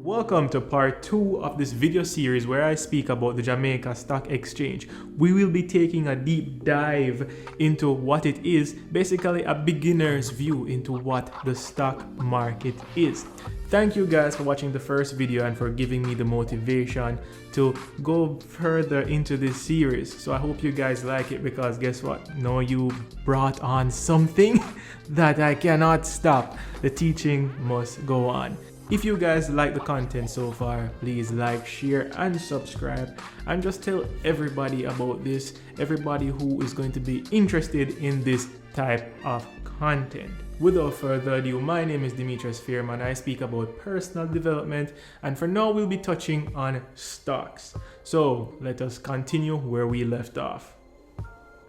Welcome to part 2 of this video series where I speak about the Jamaica Stock Exchange. We will be taking a deep dive into what it is, basically a beginner's view into what the stock market is. Thank you guys for watching the first video and for giving me the motivation to go further into this series. So I hope you guys like it, because guess what? Now you brought on something that I cannot stop. The teaching must go on. If you guys like the content so far, please like, share and subscribe, and just tell everybody about this, everybody who is going to be interested in this type of content. Without further ado, my name is Demetress Fairman. I speak about personal development, and for now we'll be touching on stocks. So let us continue where we left off.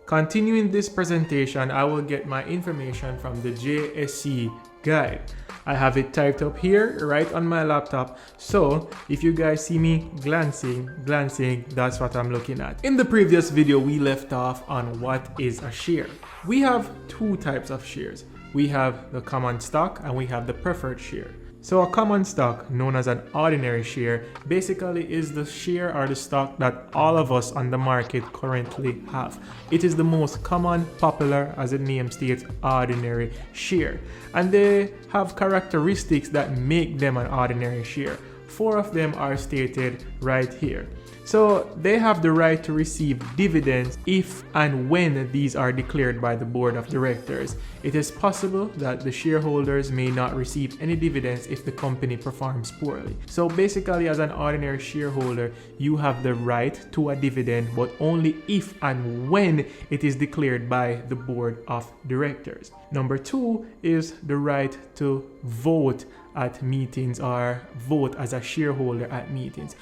Continuing this presentation, I will get my information from the JSC guide. I have it typed up here right on my laptop, so if you guys see me glancing, that's what I'm looking at. In the previous video, we left off on what is a share. We have two types of shares. We have the common stock and we have the preferred share. So a common stock, known as an ordinary share, basically is the share or the stock that all of us on the market currently have. It is the most common, popular, as the name states, ordinary share. And they have characteristics that make them an ordinary share. 4 of them are stated right here. So they have the right to receive dividends if and when these are declared by the board of directors. It is possible that the shareholders may not receive any dividends if the company performs poorly. So basically, as an ordinary shareholder, you have the right to a dividend, but only if and when it is declared by the board of directors. Number 2 is the right to vote at meetings or vote as a shareholder at meetings.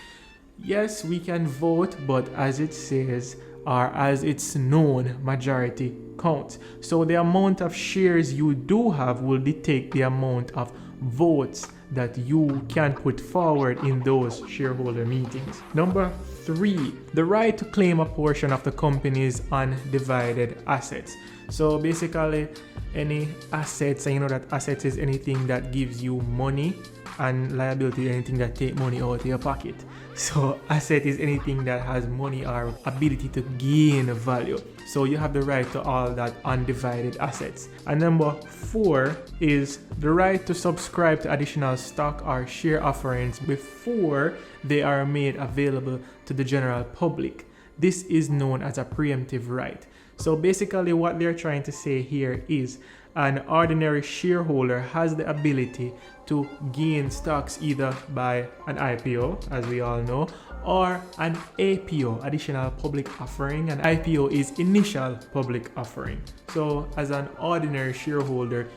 Yes, we can vote, but as it says, or as it's known, majority counts. So the amount of shares you do have will dictate the amount of votes that you can put forward in those shareholder meetings. Number 3, the right to claim a portion of the company's undivided assets. So basically, any assets, and you know that assets is anything that gives you money, and liability anything that take money out of your pocket. So asset is anything that has money or ability to gain value. So you have the right to all that undivided assets. And number 4 is the right to subscribe to additional stock or share offerings before they are made available to the general public. This is known as a preemptive right. So basically what they're trying to say here is an ordinary shareholder has the ability to gain stocks either by an IPO, as we all know, or an APO, additional public offering. An IPO is initial public offering. So as an ordinary shareholder,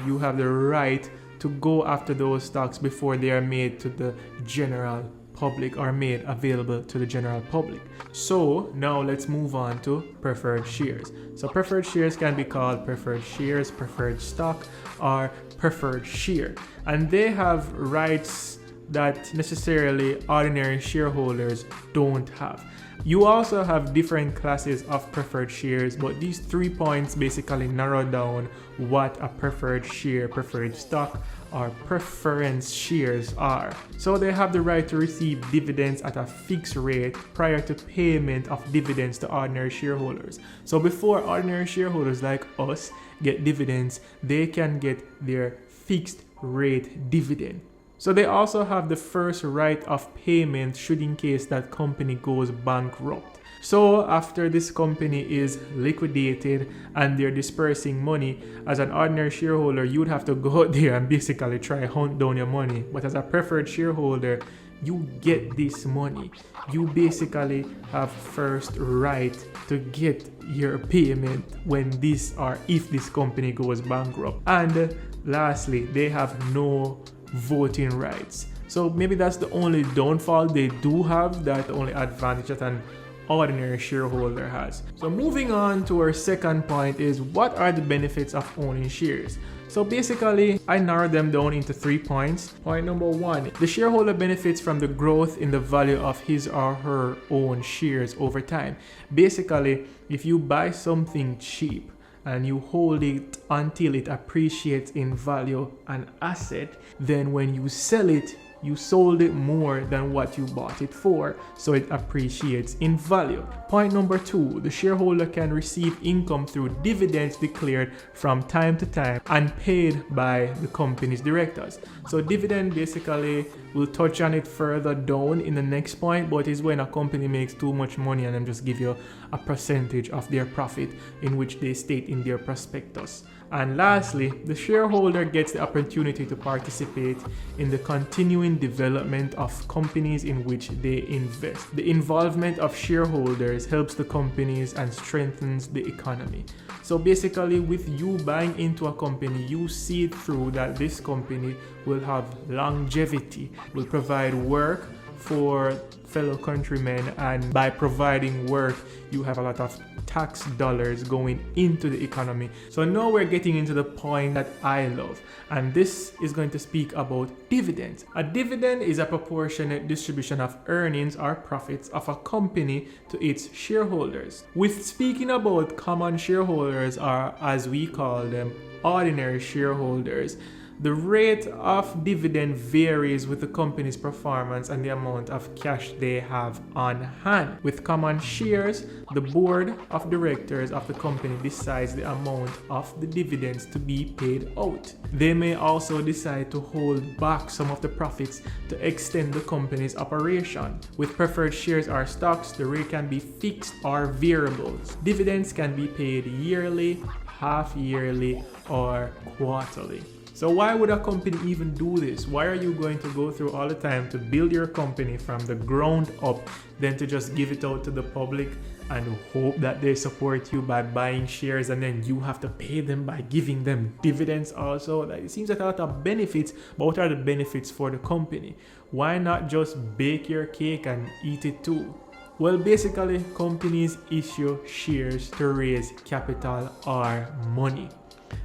you have the right to go after those stocks before they are made to the general public or made available to the general public. So now let's move on to preferred shares. So preferred shares can be called preferred shares, preferred stock, or preferred share, and they have rights that necessarily ordinary shareholders don't have. You also have different classes of preferred shares, but these 3 points basically narrow down what a preferred share, preferred stock, or preference shares are. So they have the right to receive dividends at a fixed rate prior to payment of dividends to ordinary shareholders. So before ordinary shareholders like us get dividends, they can get their fixed rate dividend. So they also have the first right of payment should in case that company goes bankrupt. So after this company is liquidated and they're dispersing money, as an ordinary shareholder, you'd have to go out there and basically try hunt down your money. But as a preferred shareholder, you get this money. You basically have first right to get your payment when this or if this company goes bankrupt. And lastly, they have no voting rights. So maybe that's the only downfall they do have, that only advantage that an ordinary shareholder has. So moving on to our second point is, what are the benefits of owning shares? So basically, I narrowed them down into 3 points. Point number 1, the shareholder benefits from the growth in the value of his or her own shares over time. Basically, if you buy something cheap, and you hold it until it appreciates in value and asset, then when you sell it, you sold it more than what you bought it for, so it appreciates in value. Point number 2, the shareholder can receive income through dividends declared from time to time and paid by the company's directors. So dividend, basically, we'll touch on it further down in the next point, but is when a company makes too much money and then just give you a percentage of their profit in which they state in their prospectus. And lastly, the shareholder gets the opportunity to participate in the continuing development of companies in which they invest. The involvement of shareholders helps the companies and strengthens the economy. So basically, with you buying into a company, you see it through that this company will have longevity, will provide work for fellow countrymen, and by providing work, you have a lot of tax dollars going into the economy. So now we're getting into the point that I love, and this is going to speak about dividends. A dividend is a proportionate distribution of earnings or profits of a company to its shareholders. With speaking about common shareholders, or as we call them, ordinary shareholders, the rate of dividend varies with the company's performance and the amount of cash they have on hand. With common shares, the board of directors of the company decides the amount of the dividends to be paid out. They may also decide to hold back some of the profits to extend the company's operation. With preferred shares or stocks, the rate can be fixed or variable. Dividends can be paid yearly, half yearly, or quarterly. So why would a company even do this? Why are you going to go through all the time to build your company from the ground up, then to just give it out to the public and hope that they support you by buying shares, and then you have to pay them by giving them dividends also? It seems like a lot of benefits, but what are the benefits for the company? Why not just bake your cake and eat it too? Well, basically, companies issue shares to raise capital or money.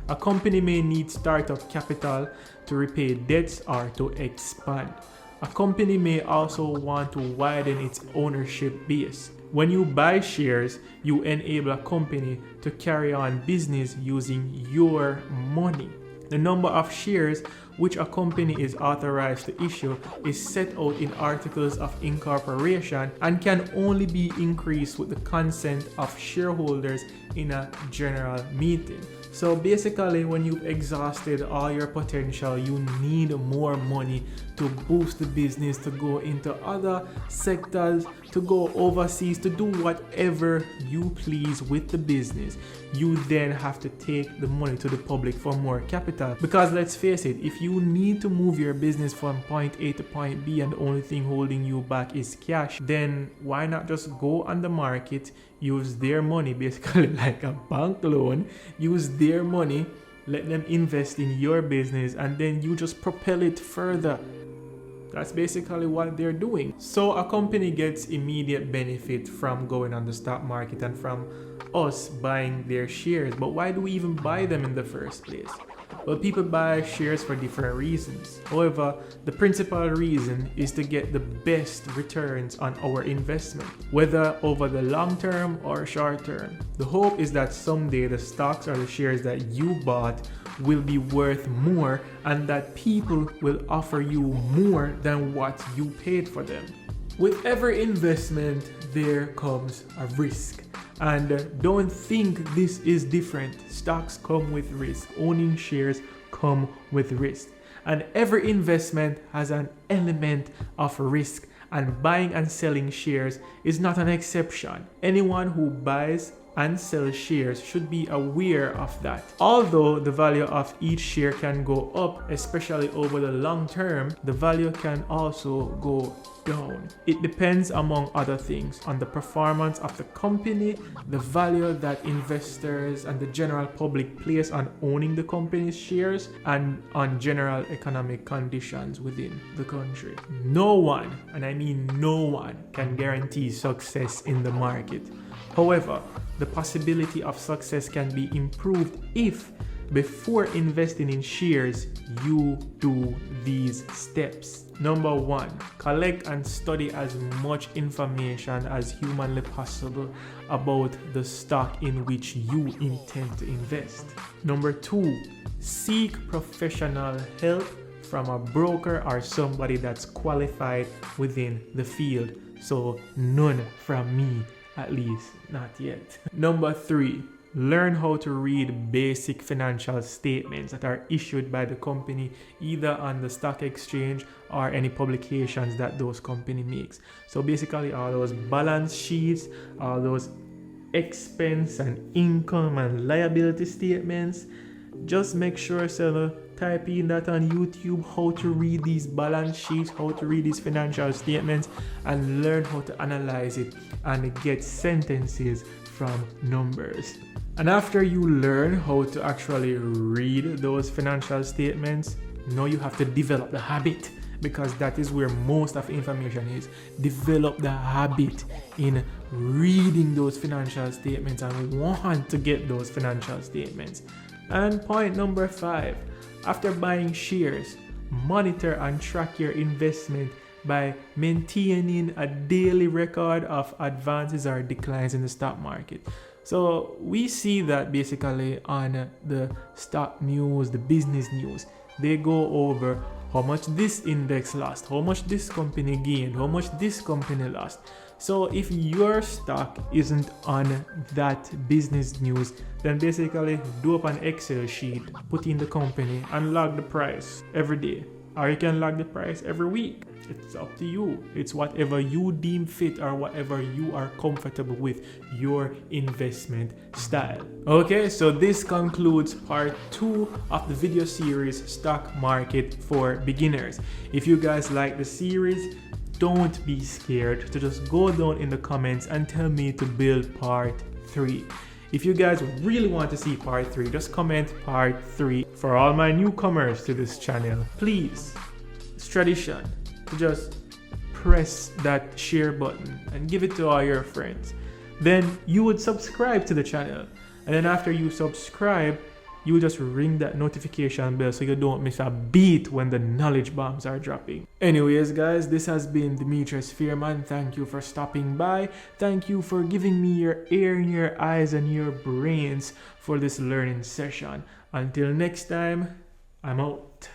A company may need startup capital to repay debts or to expand. A company may also want to widen its ownership base. When you buy shares, you enable a company to carry on business using your money. The number of shares which a company is authorized to issue is set out in articles of incorporation and can only be increased with the consent of shareholders in a general meeting. So basically, when you've exhausted all your potential, you need more money to boost the business, to go into other sectors, to go overseas, to do whatever you please with the business. You then have to take the money to the public for more capital. Because let's face it, if you need to move your business from point A to point B and the only thing holding you back is cash, then why not just go on the market, use their money, basically like a bank loan, use their money, let them invest in your business, and then you just propel it further. That's basically what they're doing. So a company gets immediate benefit from going on the stock market and from us buying their shares. But why do we even buy them in the first place? Well, people buy shares for different reasons. However, the principal reason is to get the best returns on our investment, whether over the long term or short term. The hope is that someday the stocks or the shares that you bought will be worth more, and that people will offer you more than what you paid for them. With every investment, there comes a risk. And don't think this is different. Stocks come with risk. Owning shares come with risk. And every investment has an element of risk. And buying and selling shares is not an exception. Anyone who buys and sells shares should be aware of that. Although the value of each share can go up, especially over the long term, the value can also go down. It depends, among other things, on the performance of the company, the value that investors and the general public place on owning the company's shares, and on general economic conditions within the country. No one, and I mean no one, can guarantee success in the market. However, the possibility of success can be improved if before investing in shares, you do these steps. Number 1, collect and study as much information as humanly possible about the stock in which you intend to invest. Number 2, seek professional help from a broker or somebody that's qualified within the field. So none from me, at least not yet. Number 3, learn how to read basic financial statements that are issued by the company, either on the stock exchange or any publications that those company makes. So basically all those balance sheets, all those expense and income and liability statements, just make sure type in that on YouTube, how to read these balance sheets, how to read these financial statements, and learn how to analyze it and get sentences from numbers. And after you learn how to actually read those financial statements, now you have to develop the habit, because that is where most of the information is. Develop the habit in reading those financial statements and want to get those financial statements. And point number 5, after buying shares, monitor and track your investment by maintaining a daily record of advances or declines in the stock market. So we see that basically on the stock news, the business news, they go over how much this index lost, how much this company gained, how much this company lost. So if your stock isn't on that business news, then basically do up an Excel sheet, put in the company and log the price every day. Or you can log the price every week. It's up to you. It's whatever you deem fit or whatever you are comfortable with, your investment style. Okay, so this concludes part 2 of the video series Stock Market for Beginners. If you guys like the series, don't be scared to just go down in the comments and tell me to build part 3. If you guys really want to see part 3, just comment part 3. For all my newcomers to this channel, please, it's tradition to just press that share button and give it to all your friends. Then you would subscribe to the channel. And then after you subscribe, you will just ring that notification bell so you don't miss a beat when the knowledge bombs are dropping. Anyways guys, this has been Demetress Fairman. Thank you for stopping by. Thank you for giving me your ear and your eyes and your brains for this learning session. Until next time, I'm out.